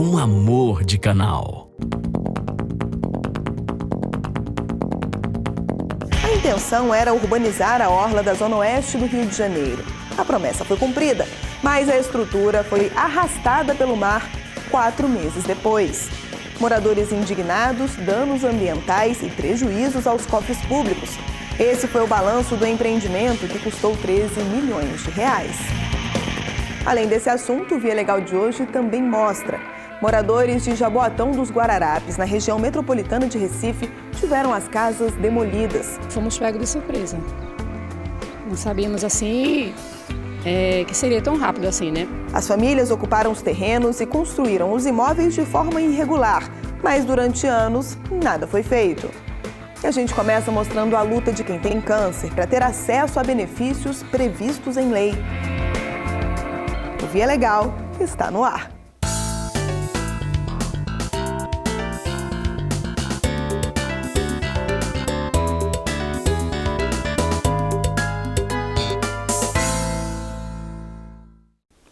Um amor de canal. A intenção era urbanizar a orla da zona oeste do Rio de Janeiro. A promessa foi cumprida, mas a estrutura foi arrastada pelo mar 4 meses depois. Moradores indignados, danos ambientais e prejuízos aos cofres públicos. Esse foi o balanço do empreendimento que custou 13 milhões de reais. Além desse assunto, o Via Legal de hoje também mostra: moradores de Jaboatão dos Guararapes, na região metropolitana de Recife, tiveram as casas demolidas. Fomos pegos de surpresa. Não sabíamos assim que seria tão rápido assim, né? As famílias ocuparam os terrenos e construíram os imóveis de forma irregular, mas durante anos nada foi feito. E a gente começa mostrando a luta de quem tem câncer para ter acesso a benefícios previstos em lei. O Via Legal está no ar.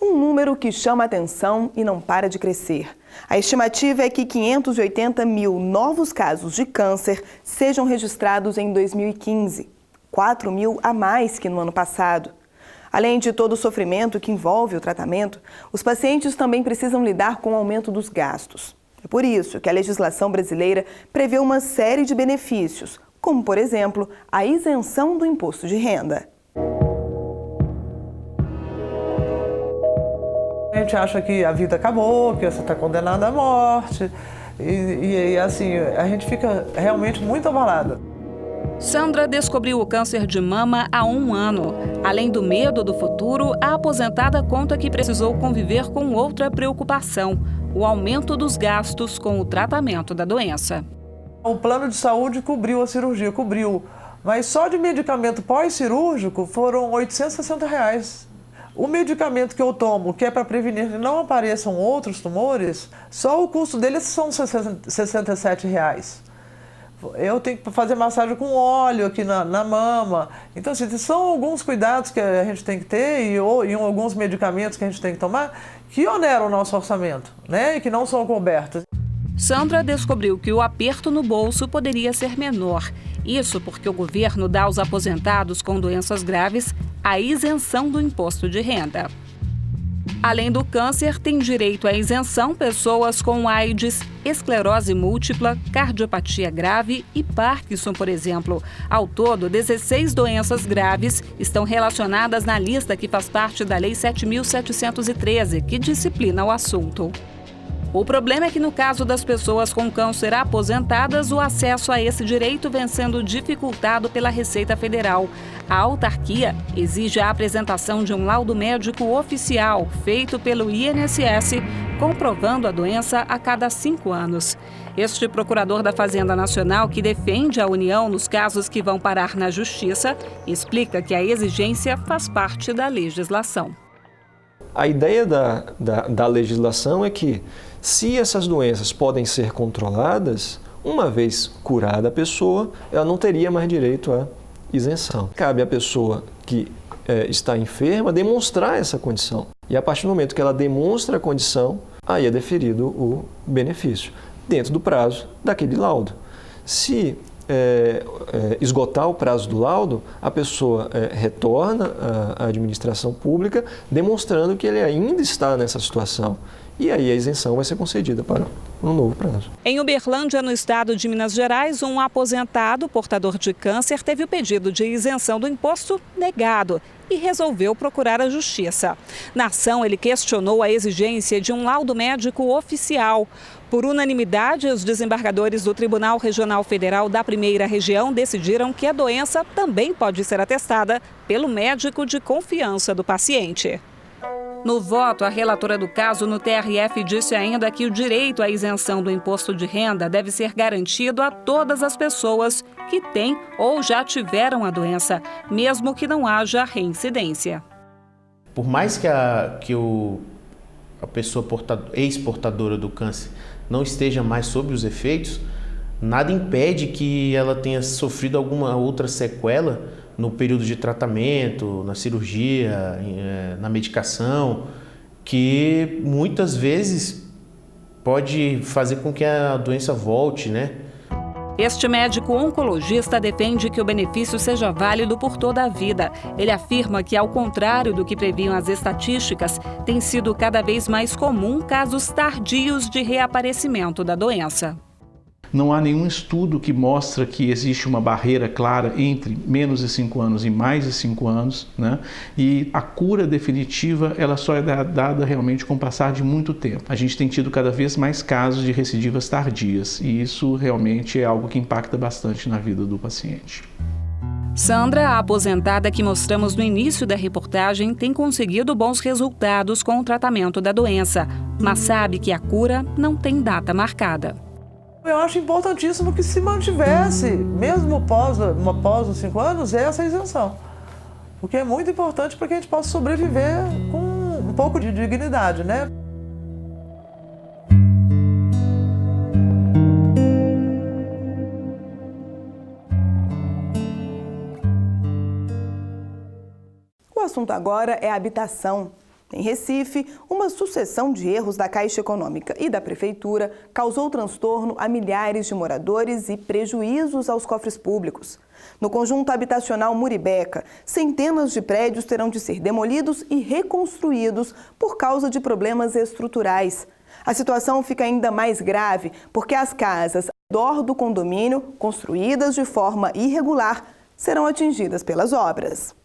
Um número que chama a atenção e não para de crescer. A estimativa é que 580 mil novos casos de câncer sejam registrados em 2015, 4 mil a mais que no ano passado. Além de todo o sofrimento que envolve o tratamento, os pacientes também precisam lidar com o aumento dos gastos. É por isso que a legislação brasileira prevê uma série de benefícios, como, por exemplo, a isenção do imposto de renda. A gente acha que a vida acabou, que você está condenado à morte e assim, a gente fica realmente muito abalada. Sandra descobriu o câncer de mama há 1 ano. Além do medo do futuro, a aposentada conta que precisou conviver com outra preocupação: o aumento dos gastos com o tratamento da doença. O plano de saúde cobriu a cirurgia, mas só de medicamento pós-cirúrgico foram R$ 860. O medicamento que eu tomo, que é para prevenir que não apareçam outros tumores, só o custo dele são R$ 67. Eu tenho que fazer massagem com óleo aqui na mama. Então, assim, são alguns cuidados que a gente tem que ter e alguns medicamentos que a gente tem que tomar que oneram o nosso orçamento, né? E que não são cobertos. Sandra descobriu que o aperto no bolso poderia ser menor. Isso porque o governo dá aos aposentados com doenças graves a isenção do imposto de renda. Além do câncer, tem direito à isenção pessoas com AIDS, esclerose múltipla, cardiopatia grave e Parkinson, por exemplo. Ao todo, 16 doenças graves estão relacionadas na lista que faz parte da Lei 7.713, que disciplina o assunto. O problema é que, no caso das pessoas com câncer aposentadas, o acesso a esse direito vem sendo dificultado pela Receita Federal. A autarquia exige a apresentação de um laudo médico oficial, feito pelo INSS, comprovando a doença a cada 5 anos. Este procurador da Fazenda Nacional, que defende a União nos casos que vão parar na Justiça, explica que a exigência faz parte da legislação. A ideia da legislação é que, se essas doenças podem ser controladas, uma vez curada a pessoa, ela não teria mais direito à isenção. Cabe à pessoa que está enferma demonstrar essa condição. E a partir do momento que ela demonstra a condição, aí é deferido o benefício, dentro do prazo daquele laudo. Se esgotar o prazo do laudo, a pessoa retorna à administração pública demonstrando que ele ainda está nessa situação. E aí a isenção vai ser concedida para um novo prazo. Em Uberlândia, no estado de Minas Gerais, um aposentado portador de câncer teve o pedido de isenção do imposto negado e resolveu procurar a justiça. Na ação, ele questionou a exigência de um laudo médico oficial. Por unanimidade, os desembargadores do Tribunal Regional Federal da Primeira Região decidiram que a doença também pode ser atestada pelo médico de confiança do paciente. No voto, a relatora do caso no TRF disse ainda que o direito à isenção do imposto de renda deve ser garantido a todas as pessoas que têm ou já tiveram a doença, mesmo que não haja reincidência. Por mais que a pessoa ex-portadora do câncer não esteja mais sob os efeitos, nada impede que ela tenha sofrido alguma outra sequela no período de tratamento, na cirurgia, na medicação, que muitas vezes pode fazer com que a doença volte, né? Este médico oncologista defende que o benefício seja válido por toda a vida. Ele afirma que, ao contrário do que previam as estatísticas, tem sido cada vez mais comum casos tardios de reaparecimento da doença. Não há nenhum estudo que mostra que existe uma barreira clara entre menos de 5 anos e mais de 5 anos, né? E a cura definitiva ela só é dada realmente com o passar de muito tempo. A gente tem tido cada vez mais casos de recidivas tardias e isso realmente é algo que impacta bastante na vida do paciente. Sandra, a aposentada que mostramos no início da reportagem, tem conseguido bons resultados com o tratamento da doença, mas sabe que a cura não tem data marcada. Eu acho importantíssimo que se mantivesse, mesmo após os 5 anos, essa isenção. Porque é muito importante para que a gente possa sobreviver com um pouco de dignidade, né? O assunto agora é habitação. Em Recife, uma sucessão de erros da Caixa Econômica e da Prefeitura causou transtorno a milhares de moradores e prejuízos aos cofres públicos. No conjunto habitacional Muribeca, centenas de prédios terão de ser demolidos e reconstruídos por causa de problemas estruturais. A situação fica ainda mais grave porque as casas ao redor do condomínio, construídas de forma irregular, serão atingidas pelas obras.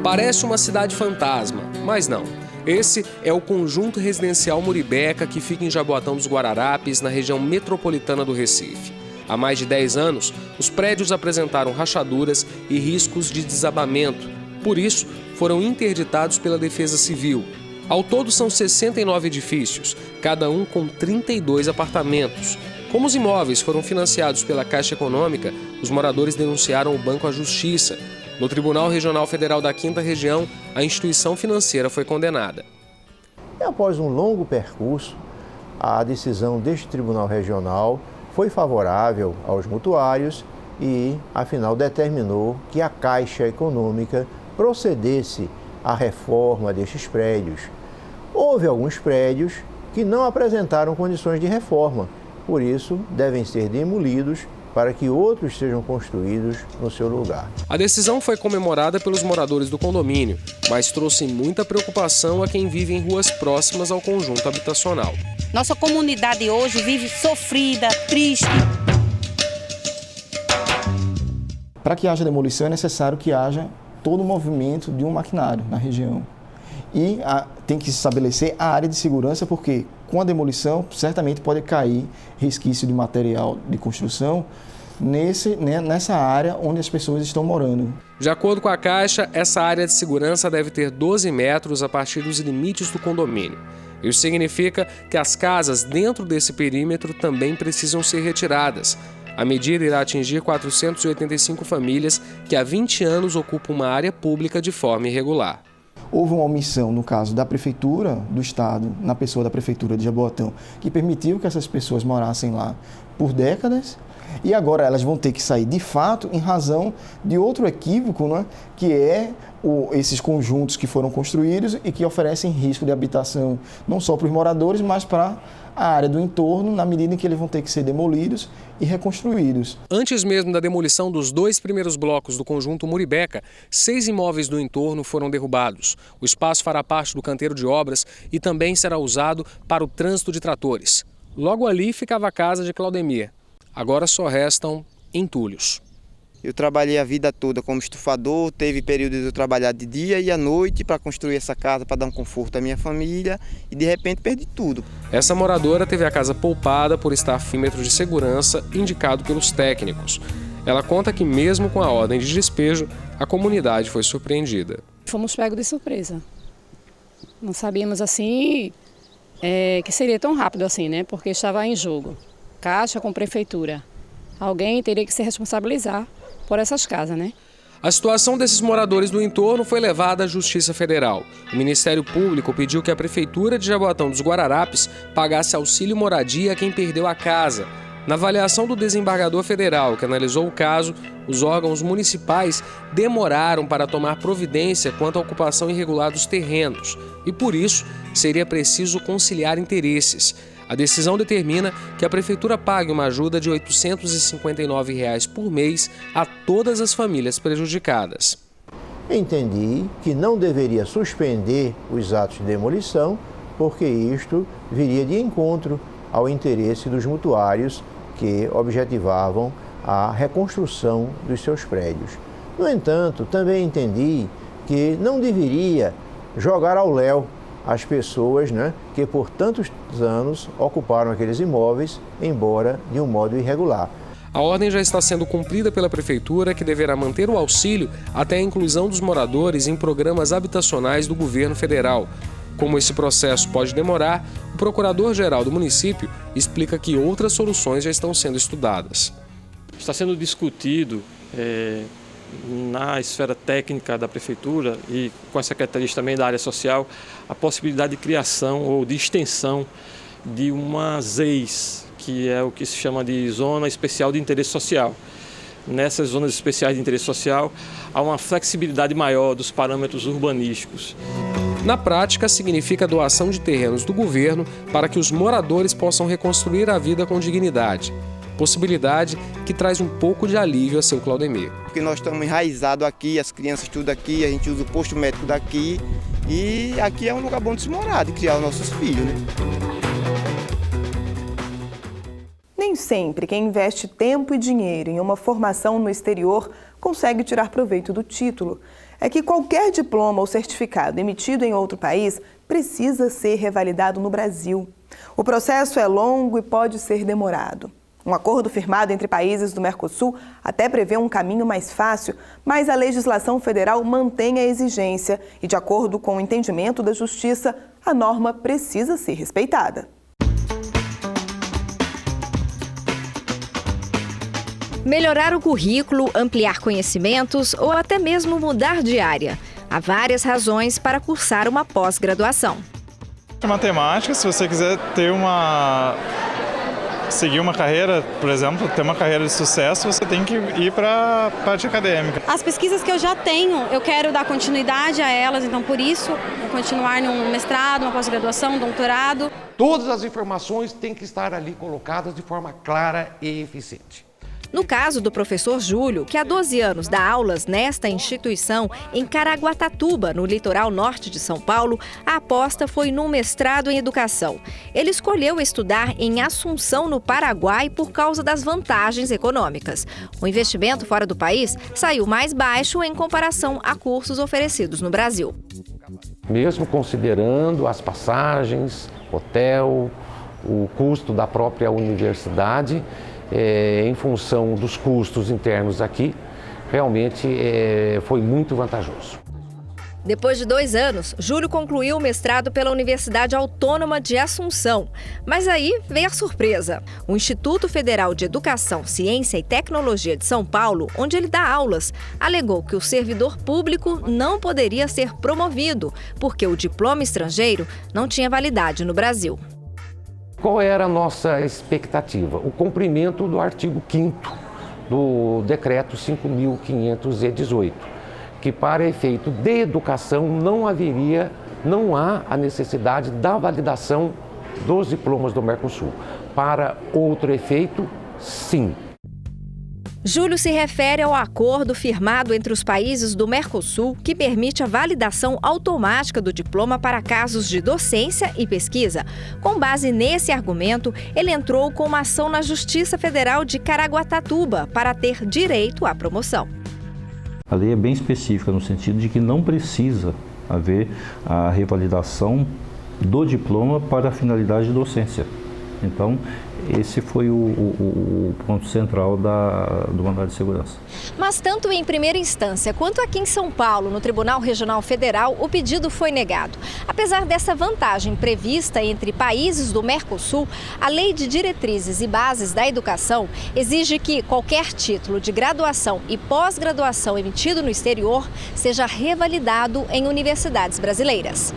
Parece uma cidade fantasma, mas não. Esse é o conjunto residencial Muribeca, que fica em Jaboatão dos Guararapes, na região metropolitana do Recife. Há mais de 10 anos, os prédios apresentaram rachaduras e riscos de desabamento. Por isso, foram interditados pela Defesa Civil. Ao todo, são 69 edifícios, cada um com 32 apartamentos. Como os imóveis foram financiados pela Caixa Econômica, os moradores denunciaram o banco à Justiça. No Tribunal Regional Federal da 5ª Região, a instituição financeira foi condenada. E após um longo percurso, a decisão deste Tribunal Regional foi favorável aos mutuários e, afinal, determinou que a Caixa Econômica procedesse à reforma destes prédios. Houve alguns prédios que não apresentaram condições de reforma, por isso devem ser demolidos para que outros sejam construídos no seu lugar. A decisão foi comemorada pelos moradores do condomínio, mas trouxe muita preocupação a quem vive em ruas próximas ao conjunto habitacional. Nossa comunidade hoje vive sofrida, triste. Para que haja demolição é necessário que haja todo o movimento de um maquinário na região. E tem que se estabelecer a área de segurança, porque com a demolição certamente pode cair resquício de material de construção nessa área onde as pessoas estão morando. De acordo com a Caixa, essa área de segurança deve ter 12 metros a partir dos limites do condomínio. Isso significa que as casas dentro desse perímetro também precisam ser retiradas. A medida irá atingir 485 famílias que há 20 anos ocupam uma área pública de forma irregular. Houve uma omissão, no caso da Prefeitura do Estado, na pessoa da Prefeitura de Jaboatão, que permitiu que essas pessoas morassem lá por décadas, e agora elas vão ter que sair de fato em razão de outro equívoco, né, que é esses conjuntos que foram construídos e que oferecem risco de habitação não só para os moradores, mas para a área do entorno, na medida em que eles vão ter que ser demolidos e reconstruídos. Antes mesmo da demolição dos 2 primeiros blocos do conjunto Muribeca, 6 imóveis do entorno foram derrubados. O espaço fará parte do canteiro de obras e também será usado para o trânsito de tratores. Logo ali ficava a casa de Claudemir. Agora só restam entulhos. Eu trabalhei a vida toda como estufador, teve períodos de eu trabalhar de dia e à noite para construir essa casa, para dar um conforto à minha família e de repente perdi tudo. Essa moradora teve a casa poupada por estafímetro de segurança indicado pelos técnicos. Ela conta que mesmo com a ordem de despejo, a comunidade foi surpreendida. Fomos pegos de surpresa. Não sabíamos assim que seria tão rápido assim, né? Porque estava em jogo. Caixa com prefeitura. Alguém teria que se responsabilizar por essas casas, né? A situação desses moradores do entorno foi levada à Justiça Federal. O Ministério Público pediu que a Prefeitura de Jaboatão dos Guararapes pagasse auxílio moradia a quem perdeu a casa. Na avaliação do desembargador federal que analisou o caso, os órgãos municipais demoraram para tomar providência quanto à ocupação irregular dos terrenos e, por isso, seria preciso conciliar interesses. A decisão determina que a Prefeitura pague uma ajuda de R$ 859 por mês a todas as famílias prejudicadas. Entendi que não deveria suspender os atos de demolição, porque isto viria de encontro ao interesse dos mutuários que objetivavam a reconstrução dos seus prédios. No entanto, também entendi que não deveria jogar ao léu as pessoas, que por tantos anos ocuparam aqueles imóveis, embora de um modo irregular. A ordem já está sendo cumprida pela Prefeitura, que deverá manter o auxílio até a inclusão dos moradores em programas habitacionais do governo federal. Como esse processo pode demorar, o procurador-geral do município explica que outras soluções já estão sendo estudadas. Está sendo discutido na esfera técnica da Prefeitura e com as secretarias também da área social a possibilidade de criação ou de extensão de uma ZEIS, que é o que se chama de Zona Especial de Interesse Social. Nessas zonas especiais de interesse social, há uma flexibilidade maior dos parâmetros urbanísticos. Na prática, significa a doação de terrenos do governo para que os moradores possam reconstruir a vida com dignidade. Possibilidade que traz um pouco de alívio a seu Claudemir. Porque nós estamos enraizados aqui, as crianças tudo aqui, a gente usa o posto médico daqui e aqui é um lugar bom de se morar, de criar os nossos filhos, Nem sempre quem investe tempo e dinheiro em uma formação no exterior consegue tirar proveito do título. É que qualquer diploma ou certificado emitido em outro país precisa ser revalidado no Brasil. O processo é longo e pode ser demorado. Um acordo firmado entre países do Mercosul até prevê um caminho mais fácil, mas a legislação federal mantém a exigência e, de acordo com o entendimento da Justiça, a norma precisa ser respeitada. Melhorar o currículo, ampliar conhecimentos ou até mesmo mudar de área. Há várias razões para cursar uma pós-graduação. Matemática, se você quiser seguir uma carreira, por exemplo, ter uma carreira de sucesso, você tem que ir para a parte acadêmica. As pesquisas que eu já tenho, eu quero dar continuidade a elas, então por isso, vou continuar num mestrado, uma pós-graduação, um doutorado. Todas as informações têm que estar ali colocadas de forma clara e eficiente. No caso do professor Júlio, que há 12 anos dá aulas nesta instituição em Caraguatatuba, no litoral norte de São Paulo, a aposta foi num mestrado em educação. Ele escolheu estudar em Assunção, no Paraguai, por causa das vantagens econômicas. O investimento fora do país saiu mais baixo em comparação a cursos oferecidos no Brasil. Mesmo considerando as passagens, hotel, o custo da própria universidade, em função dos custos internos aqui, realmente foi muito vantajoso. Depois de 2 anos, Júlio concluiu o mestrado pela Universidade Autônoma de Assunção. Mas aí veio a surpresa. O Instituto Federal de Educação, Ciência e Tecnologia de São Paulo, onde ele dá aulas, alegou que o servidor público não poderia ser promovido, porque o diploma estrangeiro não tinha validade no Brasil. Qual era a nossa expectativa? O cumprimento do artigo 5º do decreto 5.518, que para efeito de educação não há a necessidade da validação dos diplomas do Mercosul. Para outro efeito, sim. Júlio se refere ao acordo firmado entre os países do Mercosul que permite a validação automática do diploma para casos de docência e pesquisa. Com base nesse argumento, ele entrou com uma ação na Justiça Federal de Caraguatatuba para ter direito à promoção. A lei é bem específica no sentido de que não precisa haver a revalidação do diploma para a finalidade de docência. Então, esse foi o ponto central do mandado de segurança. Mas tanto em primeira instância quanto aqui em São Paulo, no Tribunal Regional Federal, o pedido foi negado. Apesar dessa vantagem prevista entre países do Mercosul, a Lei de Diretrizes e Bases da Educação exige que qualquer título de graduação e pós-graduação emitido no exterior seja revalidado em universidades brasileiras.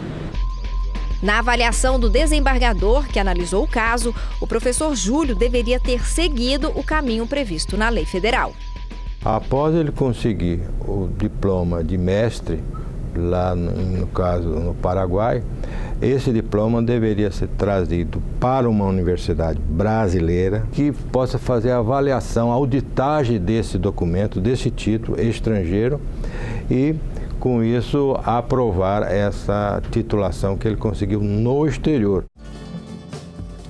Na avaliação do desembargador que analisou o caso, o professor Júlio deveria ter seguido o caminho previsto na lei federal. Após ele conseguir o diploma de mestre, lá no caso no Paraguai, esse diploma deveria ser trazido para uma universidade brasileira que possa fazer a avaliação, a auditagem desse documento, desse título estrangeiro e, com isso, aprovar essa titulação que ele conseguiu no exterior.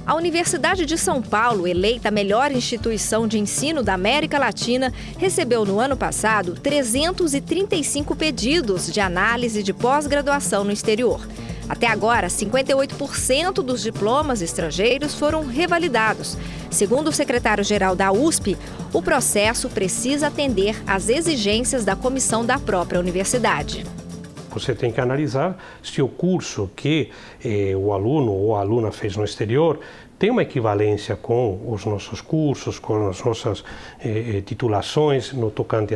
A Universidade de São Paulo, eleita a melhor instituição de ensino da América Latina, recebeu no ano passado 335 pedidos de análise de pós-graduação no exterior. Até agora, 58% dos diplomas estrangeiros foram revalidados. Segundo o secretário-geral da USP, o processo precisa atender às exigências da comissão da própria universidade. Você tem que analisar se o curso que o aluno ou a aluna fez no exterior tem uma equivalência com os nossos cursos, com as nossas titulações, no tocante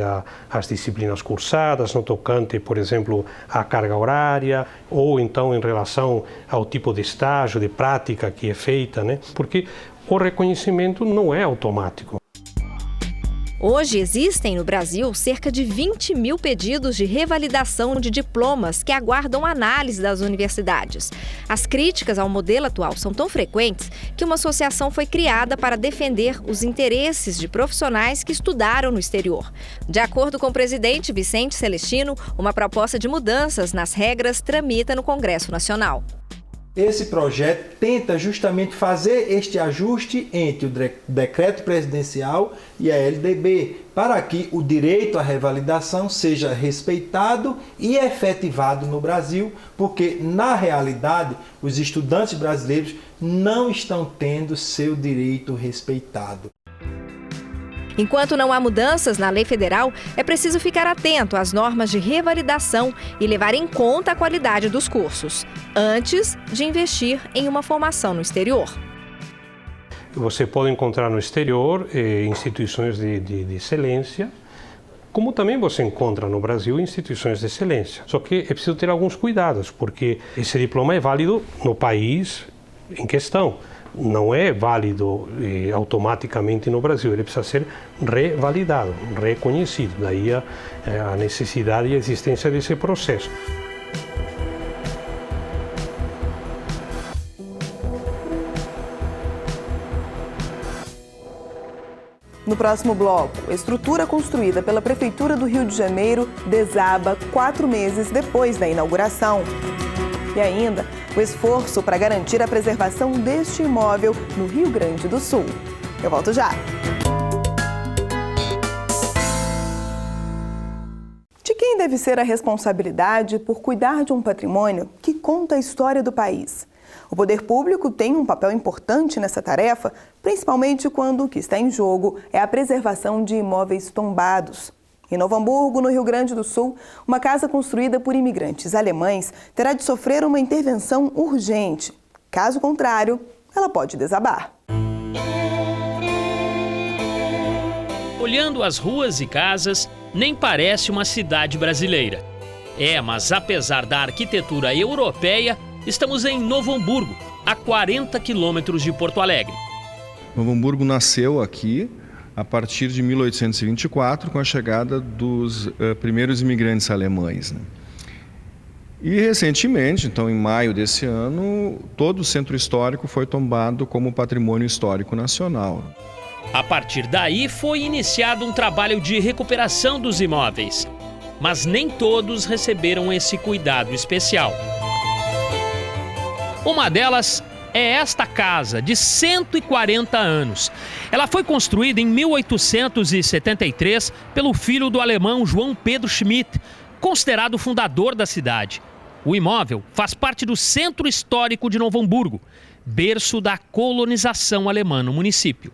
às disciplinas cursadas, no tocante, por exemplo, à carga horária, ou então em relação ao tipo de estágio, de prática que é feita, né? Porque o reconhecimento não é automático. Hoje existem no Brasil cerca de 20 mil pedidos de revalidação de diplomas que aguardam análise das universidades. As críticas ao modelo atual são tão frequentes que uma associação foi criada para defender os interesses de profissionais que estudaram no exterior. De acordo com o presidente Vicente Celestino, uma proposta de mudanças nas regras tramita no Congresso Nacional. Esse projeto tenta justamente fazer este ajuste entre o decreto presidencial e a LDB, para que o direito à revalidação seja respeitado e efetivado no Brasil, porque, na realidade, os estudantes brasileiros não estão tendo seu direito respeitado. Enquanto não há mudanças na lei federal, é preciso ficar atento às normas de revalidação e levar em conta a qualidade dos cursos, antes de investir em uma formação no exterior. Você pode encontrar no exterior instituições de excelência, como também você encontra no Brasil instituições de excelência. Só que é preciso ter alguns cuidados, porque esse diploma é válido no país em questão. Não é válido automaticamente no Brasil, ele precisa ser revalidado, reconhecido. Daí a necessidade e a existência desse processo. No próximo bloco, a estrutura construída pela Prefeitura do Rio de Janeiro desaba 4 meses depois da inauguração. E ainda, o esforço para garantir a preservação deste imóvel no Rio Grande do Sul. Eu volto já. De quem deve ser a responsabilidade por cuidar de um patrimônio que conta a história do país? O poder público tem um papel importante nessa tarefa, principalmente quando o que está em jogo é a preservação de imóveis tombados. Em Novo Hamburgo, no Rio Grande do Sul, uma casa construída por imigrantes alemães terá de sofrer uma intervenção urgente. Caso contrário, ela pode desabar. Olhando as ruas e casas, nem parece uma cidade brasileira. Mas apesar da arquitetura europeia, estamos em Novo Hamburgo, a 40 quilômetros de Porto Alegre. Novo Hamburgo nasceu aqui a partir de 1824, com a chegada dos primeiros imigrantes alemães, né? E recentemente, então em maio desse ano, todo o centro histórico foi tombado como patrimônio histórico nacional. A partir daí foi iniciado um trabalho de recuperação dos imóveis, mas nem todos receberam esse cuidado especial. Uma delas é esta casa, de 140 anos. Ela foi construída em 1873 pelo filho do alemão João Pedro Schmidt, considerado o fundador da cidade. O imóvel faz parte do Centro Histórico de Novo Hamburgo, berço da colonização alemã no município.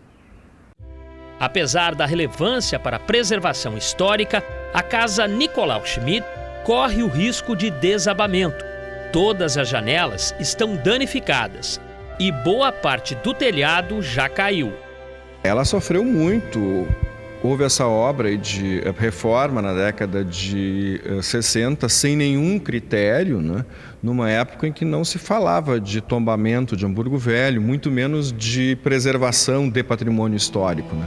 Apesar da relevância para a preservação histórica, a casa Nicolau Schmidt corre o risco de desabamento. Todas as janelas estão danificadas e boa parte do telhado já caiu. Ela sofreu muito houve essa obra de reforma na década de 60 sem nenhum critério, né? Numa época em que não se falava de tombamento de Hamburgo Velho, muito menos de preservação de patrimônio histórico, né?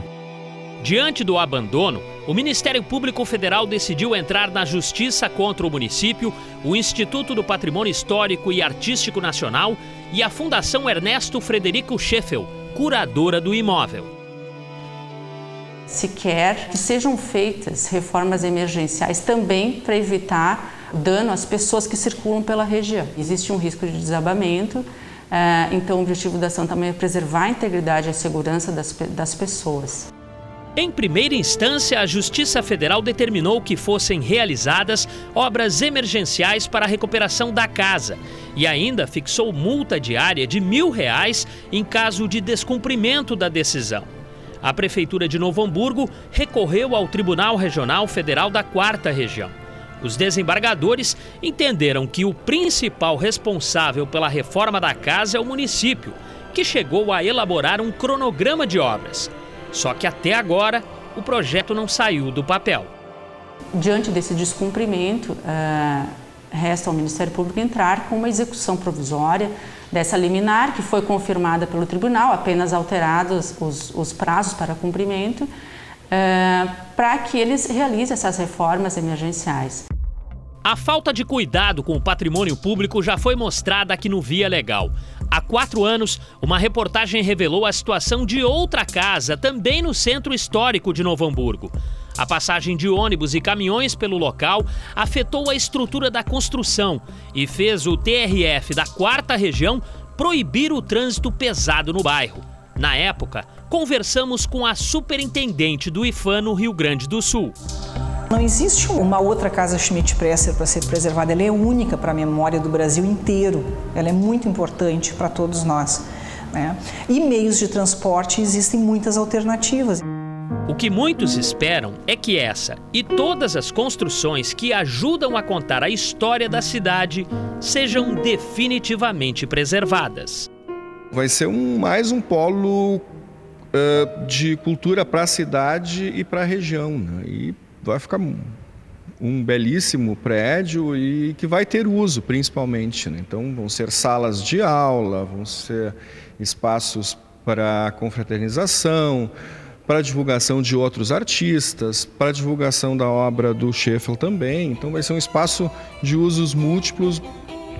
Diante do abandono, o Ministério Público Federal decidiu entrar na justiça contra o município, o Instituto do Patrimônio Histórico e Artístico Nacional e a Fundação Ernesto Frederico Scheffel, curadora do imóvel. Se quer que sejam feitas reformas emergenciais também para evitar dano às pessoas que circulam pela região. Existe um risco de desabamento, então o objetivo da ação também é preservar a integridade e a segurança das pessoas. Em primeira instância, a Justiça Federal determinou que fossem realizadas obras emergenciais para a recuperação da casa e ainda fixou multa diária de R$1.000 em caso de descumprimento da decisão. A Prefeitura de Novo Hamburgo recorreu ao Tribunal Regional Federal da 4ª Região. Os desembargadores entenderam que o principal responsável pela reforma da casa é o município, que chegou a elaborar um cronograma de obras. Só que até agora o projeto não saiu do papel. Diante desse descumprimento, resta ao Ministério Público entrar com uma execução provisória dessa liminar, que foi confirmada pelo tribunal, apenas alterados os prazos para cumprimento, para que eles realizem essas reformas emergenciais. A falta de cuidado com o patrimônio público já foi mostrada aqui no Via Legal. Há 4 anos, uma reportagem revelou a situação de outra casa, também no centro histórico de Novo Hamburgo. A passagem de ônibus e caminhões pelo local afetou a estrutura da construção e fez o TRF da 4ª Região proibir o trânsito pesado no bairro. Na época, conversamos com a superintendente do IPHAN no Rio Grande do Sul. Não existe uma outra casa Schmidt-Presser para ser preservada, ela é única para a memória do Brasil inteiro, ela é muito importante para todos nós, né? E meios de transporte, existem muitas alternativas. O que muitos esperam é que essa e todas as construções que ajudam a contar a história da cidade sejam definitivamente preservadas. Vai ser mais um polo de cultura para a cidade e para a região, né? E vai ficar um belíssimo prédio e que vai ter uso, principalmente, né? Então, vão ser salas de aula, vão ser espaços para confraternização, para divulgação de outros artistas, para divulgação da obra do Scheffel também. Então, vai ser um espaço de usos múltiplos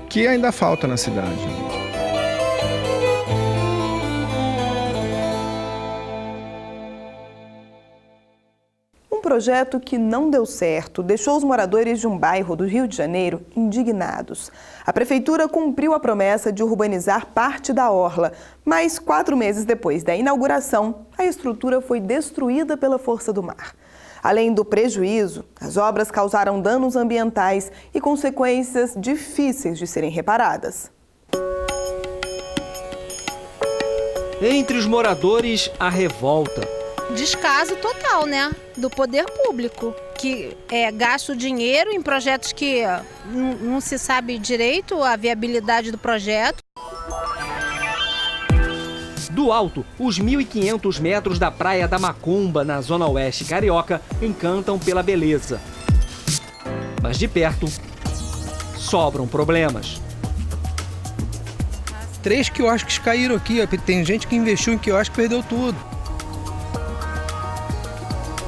que ainda falta na cidade. Um projeto que não deu certo deixou os moradores de um bairro do Rio de Janeiro indignados. A prefeitura cumpriu a promessa de urbanizar parte da orla, mas 4 meses depois da inauguração, a estrutura foi destruída pela força do mar. Além do prejuízo, as obras causaram danos ambientais e consequências difíceis de serem reparadas. Entre os moradores, a revolta. Descaso total, né, do poder público, que gasta o dinheiro em projetos que não se sabe direito a viabilidade do projeto. Do alto, os 1.500 metros da Praia da Macumba, na zona oeste carioca, encantam pela beleza. Mas de perto, sobram problemas. 3 quiosques caíram aqui, tem gente que investiu em quiosque e perdeu tudo.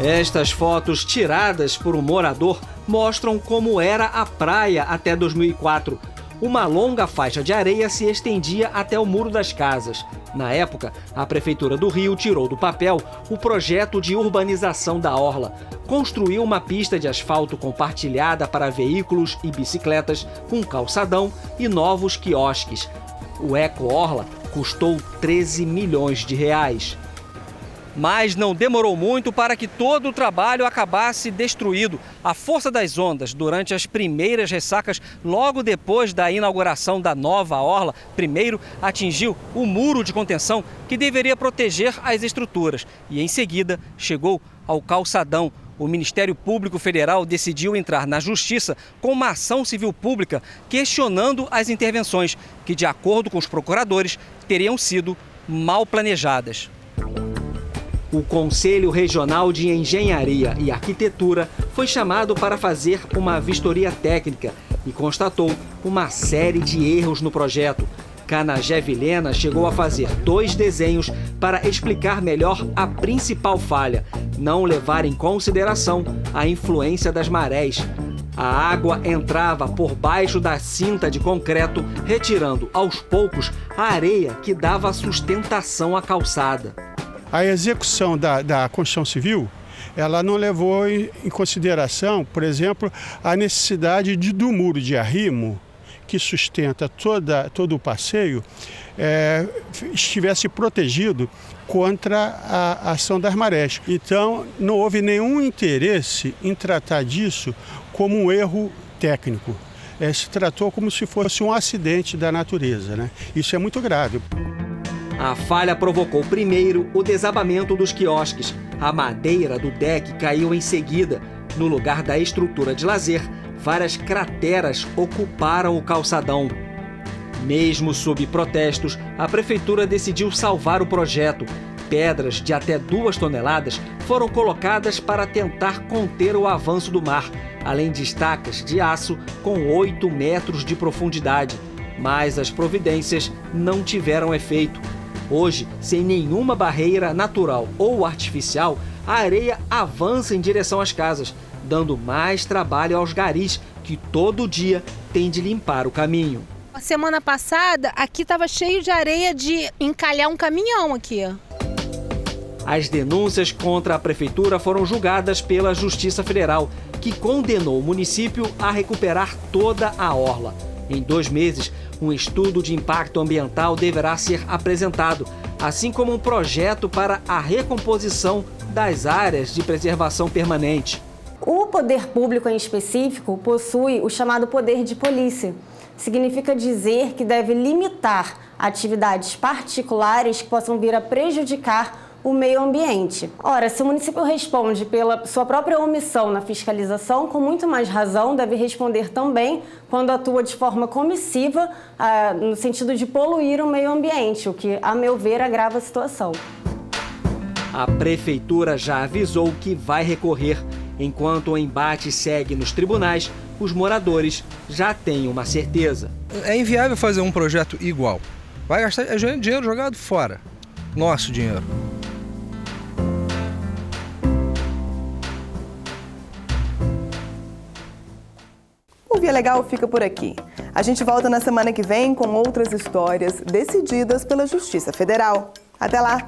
Estas fotos tiradas por um morador mostram como era a praia até 2004. Uma longa faixa de areia se estendia até o muro das casas. Na época, a Prefeitura do Rio tirou do papel o projeto de urbanização da orla. Construiu uma pista de asfalto compartilhada para veículos e bicicletas com calçadão e novos quiosques. O Eco Orla custou 13 milhões de reais. Mas não demorou muito para que todo o trabalho acabasse destruído. A força das ondas, durante as primeiras ressacas, logo depois da inauguração da nova orla, primeiro atingiu o muro de contenção que deveria proteger as estruturas. E em seguida chegou ao calçadão. O Ministério Público Federal decidiu entrar na Justiça com uma ação civil pública questionando as intervenções, que, de acordo com os procuradores, teriam sido mal planejadas. O Conselho Regional de Engenharia e Arquitetura foi chamado para fazer uma vistoria técnica e constatou uma série de erros no projeto. Canagé Vilhena chegou a fazer 2 desenhos para explicar melhor a principal falha: não levar em consideração a influência das marés. A água entrava por baixo da cinta de concreto, retirando aos poucos a areia que dava sustentação à calçada. A execução da construção civil, ela não levou em consideração, por exemplo, a necessidade do muro de arrimo, que sustenta todo o passeio, estivesse protegido contra a ação das marés. Então, não houve nenhum interesse em tratar disso como um erro técnico. Se tratou como se fosse um acidente da natureza, né? Isso é muito grave. A falha provocou primeiro o desabamento dos quiosques. A madeira do deck caiu em seguida. No lugar da estrutura de lazer, várias crateras ocuparam o calçadão. Mesmo sob protestos, a prefeitura decidiu salvar o projeto. Pedras de até 2 toneladas foram colocadas para tentar conter o avanço do mar, além de estacas de aço com 8 metros de profundidade. Mas as providências não tiveram efeito. Hoje, sem nenhuma barreira natural ou artificial, a areia avança em direção às casas, dando mais trabalho aos garis, que todo dia têm de limpar o caminho. A semana passada, aqui estava cheio de areia de encalhar um caminhão aqui. As denúncias contra a prefeitura foram julgadas pela Justiça Federal, que condenou o município a recuperar toda a orla. Em 2 meses, um estudo de impacto ambiental deverá ser apresentado, assim como um projeto para a recomposição das áreas de preservação permanente. O poder público em específico possui o chamado poder de polícia. Significa dizer que deve limitar atividades particulares que possam vir a prejudicar o meio ambiente. Ora, se o município responde pela sua própria omissão na fiscalização, com muito mais razão deve responder também quando atua de forma comissiva, no sentido de poluir o meio ambiente, o que, a meu ver, agrava a situação. A prefeitura já avisou que vai recorrer. Enquanto o embate segue nos tribunais, os moradores já têm uma certeza. É inviável fazer um projeto igual. Vai gastar dinheiro jogado fora. Nosso dinheiro. O Via Legal fica por aqui. A gente volta na semana que vem com outras histórias decididas pela Justiça Federal. Até lá!